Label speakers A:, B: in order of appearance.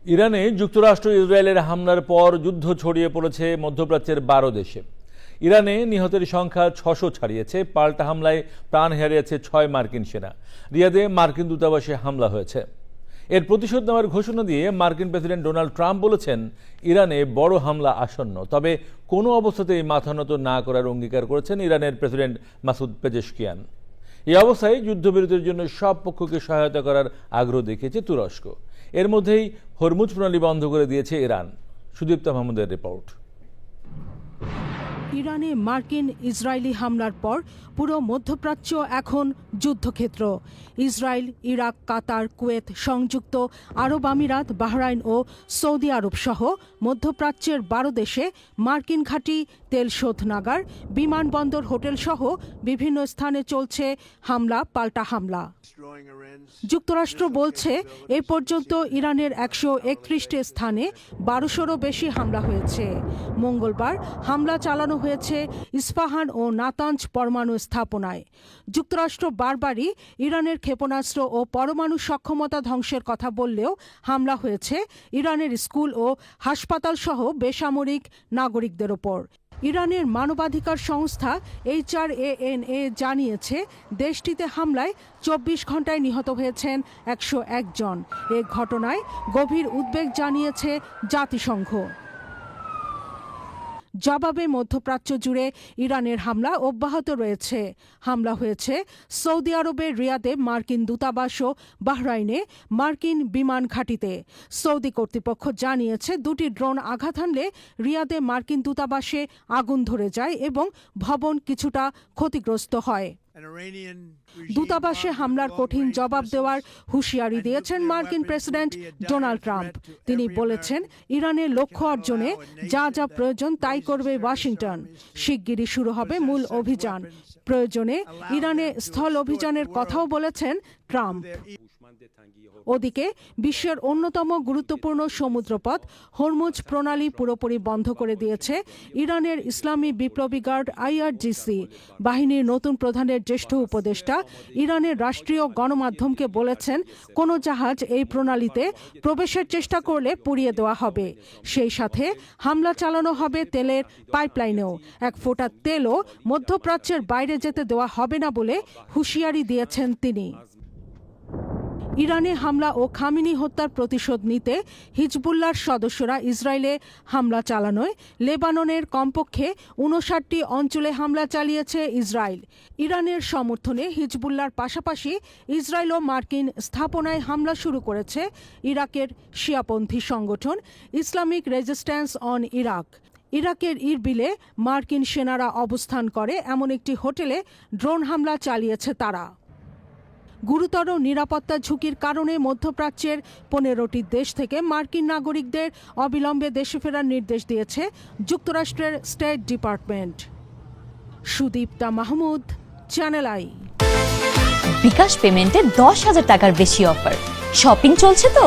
A: ইরানে যুক্তরাষ্ট্র ইসরায়েলের হামলার পর যুদ্ধ ছড়িয়ে পড়েছে মধ্যপ্রাচ্যের 12 দেশে। ইরানে নিহতের সংখ্যা 600 ছাড়িয়েছে। পাল্টা হামলায় প্রাণ হারিয়েছে 6 মার্কিন সেনা। রিয়াদে মার্কিন দূতাবাসে হামলা হয়েছে। এর প্রতিশোধ নেওয়ার ঘোষণা দিয়ে মার্কিন প্রেসিডেন্ট ডোনাল্ড ট্রাম্প বলেছেন, ইরানে বড় হামলা আসন্ন, তবে কোনো অবস্থাতেই মাথা নত না করার অঙ্গীকার করেছেন ইরানের প্রেসিডেন্ট মাসুদ পেজেশকিয়ান। এই অবস্থায় যুদ্ধবিরতির জন্য সব পক্ষকে সহায়তা করার আগ্রহ দেখিয়েছে তুরস্ক। এর মধ্যেই হরমুজ প্রণালী বন্ধ করে দিয়েছে ইরান। সুদীপ্তা মাহমুদের রিপোর্ট।
B: ইরানে মার্কিন ইসরায়েলি হামলার পর পুরো মধ্যপ্রাচ্য এখন যুদ্ধক্ষেত্র। ইসরায়েল, ইরাক, কাতার, কুয়েত, সংযুক্ত আরব আমিরাত, বাহরাইন ও সৌদি আরব সহ মধ্যপ্রাচ্যের 12 দেশে মার্কিন ঘাঁটি, তেল শোধনাগার, বিমানবন্দর, হোটেল সহ বিভিন্ন স্থানে চলছে হামলা পাল্টা হামলা। যুক্তরাষ্ট্র বলছে, এ পর্যন্ত ইরানের 131টি স্থানে 1200-রও বেশি হামলা হয়েছে। মঙ্গলবার হামলা চালানো হয়েছে ইস্পাহান ও নাতাঞ্জ পরমাণু স্থাপনায়। যুক্তরাষ্ট্র বারবারই ইরানের ক্ষেপণাস্ত্র ও পরমাণু সক্ষমতা ধ্বংসের কথা বললেও হামলা হয়েছে ইরানের স্কুল ও হাসপাতাল সহ বেসামরিক নাগরিকদের ওপর। ইরানের মানবাধিকার সংস্থা HRANA জানিয়েছে, দেশটিতে হামলায় 24 ঘণ্টায় নিহত হয়েছেন 101 জন। এ ঘটনায় গভীর উদ্বেগ জানিয়েছে জাতিসংঘ। জবাবে মধ্যপ্রাচ্য জুড়ে ইরানের হামলা অব্যাহত রয়েছে। হামলা হয়েছে সৌদি আরবের রিয়াদে মার্কিন দূতাবাস ও বাহরাইনে মার্কিন বিমান ঘাঁটিতে। সৌদি কর্তৃপক্ষ জানিয়েছে, 2টি ড্রোন আঘাত হানলে রিয়াদে মার্কিন দূতাবাসে আগুন ধরে যায় এবং ভবন কিছুটা ক্ষতিগ্রস্ত হয়। দূতাবাসে হামলার কঠিন জবাব দেওয়ার হুঁশিয়ারি দিয়েছেন মার্কিন প্রেসিডেন্ট ডোনাল্ড ট্রাম্প। তিনি বলেছেন, ইরানের লক্ষ্য অর্জনে যা যা প্রয়োজন তাই করবে ওয়াশিংটন। শিগগিরই শুরু হবে মূল অভিযান। প্রয়োজনে ইরানে স্থল অভিযানের কথাও বলেছেন ট্রাম্প। ওদিকে বিশ্বের অন্যতম গুরুত্বপূর্ণ সমুদ্রপথ হরমুজ প্রণালী পুরোপুরি বন্ধ করে দিয়েছে ইরানের ইসলামী বিপ্লবী গার্ড IRGC। বাহিনীর নতুন প্রধানের জ্যেষ্ঠ উপদেষ্টা ইরানের রাষ্ট্রীয় গণমাধ্যমকে বলেছেন, কোনো জাহাজ এই প্রণালীতে প্রবেশের চেষ্টা করলে পুড়িয়ে দেওয়া হবে। সেই সাথে হামলা চালানো হবে তেলের পাইপলাইনেও। এক ফোঁটা তেলও মধ্যপ্রাচ্যের বাইরে যেতে দেওয়া হবে না বলে হুঁশিয়ারি দিয়েছেন তিনি। ইরানে হামলা ও খামেনি হত্যার প্রতিশোধ নিতে হিজবুল্লাহর সদস্যরা ইসরায়েলে হামলা চালানোয় লেবাননের কমপক্ষে 59টি অঞ্চলে হামলা চালিয়েছে ইসরায়েল। ইরানের সমর্থনে হিজবুল্লাহর পাশাপাশি ইসরায়েল ও মার্কিন স্থাপনায় হামলা শুরু করেছে ইরাকের শিয়াপন্থী সংগঠন ইসলামিক রেজিস্ট্যান্স অন ইরাক। ইরাকের ইরবিলে মার্কিন সেনারা অবস্থান করে এমন একটি হোটেলে ড্রোন হামলা চালিয়েছে তারা। গুরুতর নিরাপত্তা ঝুঁকির কারণে মধ্যপ্রাচ্যের 15টি দেশ থেকে মার্কিন নাগরিকদের অবিলম্বে দেশে ফেরার নির্দেশ দিয়েছে যুক্তরাষ্ট্রের state department. Sudipta Mahmud, channel I.
C: BKash পেমেন্টে 10,000 টাকার বেশি অফার। শপিং চলছে তো।